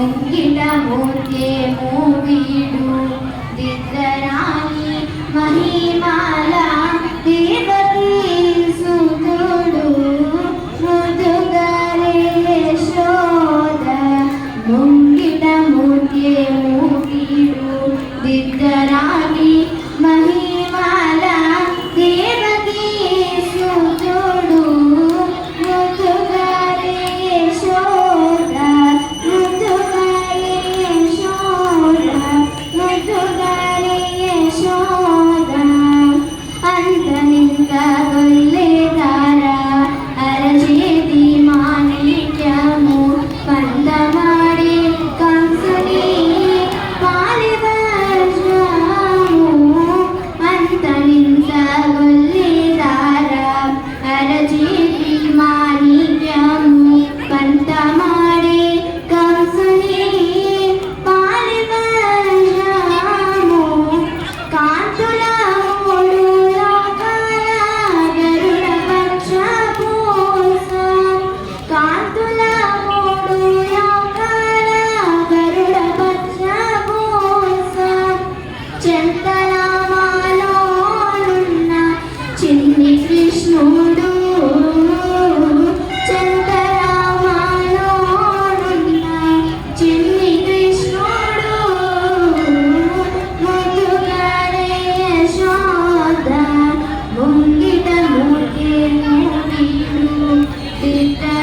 ముంగిట మూర్తేమో వీడు దిద్దరాని మహిమాల దేవకీ సుతుడు ముదుగరే యశోద ముంగిట మూర్తేమో వీడు దిద్దరాని మహిమాల దేవకీ సుతుడు ముదుగరే యశోద ముదుగరే యశోద ముదుగరే యశోద అంతనింత గొల్లెదార అరచేతి మాణిక్యము పందమాడి కంసుని పాలివజ్రము అంతనింత గొల్లెదార అరచేతి మాణిక్యము పందమాడి కంసుని పాలివజ్రము కాంతుల మూడు లోకాల గరుడ పక్షభూషం కాంతుల మూడు లోకాల గరుడ పక్షభూషం చందనమాలోనున్న చిన్ని కృష్ణుడు చందనమాలోనున్న చిన్ని కృష్ణుడు ముదుగరే యశోద ముంగిట మూర్తేమో వీడు దిద్దరాని